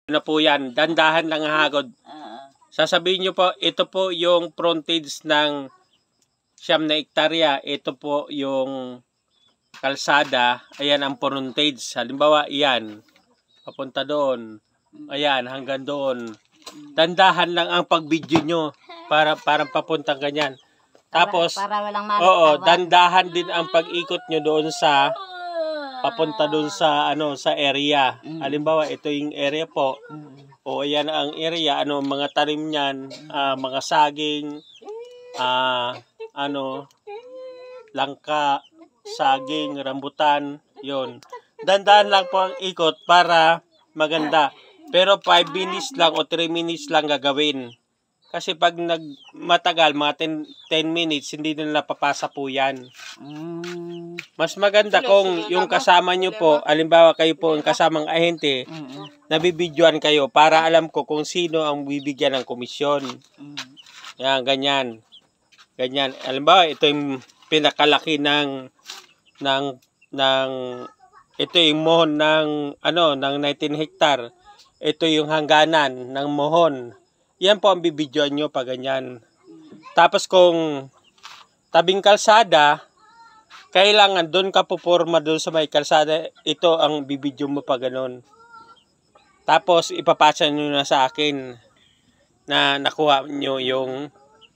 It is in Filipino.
Na po yan, dandahan lang hagod. Sasabihin nyo po, ito po yung frontage ng 9 na hektarya. Ito po yung kalsada. Ayan ang frontage. Halimbawa, iyan. Papunta doon. Ayan, hanggang doon. Dandahan lang ang pag-video nyo para papuntang ganyan. Tapos, para walang oo, dandahan din ang pag-ikot nyo doon sa papunta doon sa sa area. Halimbawa, ito yung area po. O ayan ang area, mga tanim niyan, mga saging, langka, saging, rambutan, 'yon. Dandahan lang po ang ikot para maganda. Pero 5 minutes lang o 3 minutes lang gagawin. Kasi pag matagal, mga 10 minutes, hindi na napapasa po yan. Mas maganda kung yung kasama nyo po, alimbawa kayo po ang kasamang ahente, nabibidyoan kayo para alam ko kung sino ang bibigyan ng komisyon. Yan, ganyan. Ganyan. Alimbawa, ito yung pinakalaki ng ito yung mohon ng 19 hektar. Ito yung hangganan ng mohon. Yan po ang bibidyoan nyo pa ganyan. Tapos kung tabing kalsada, kailangan doon ka puporma doon sa may kalsada. Ito ang bibidyo mo pa ganon. Tapos ipapasa nyo na sa akin na nakuha nyo yung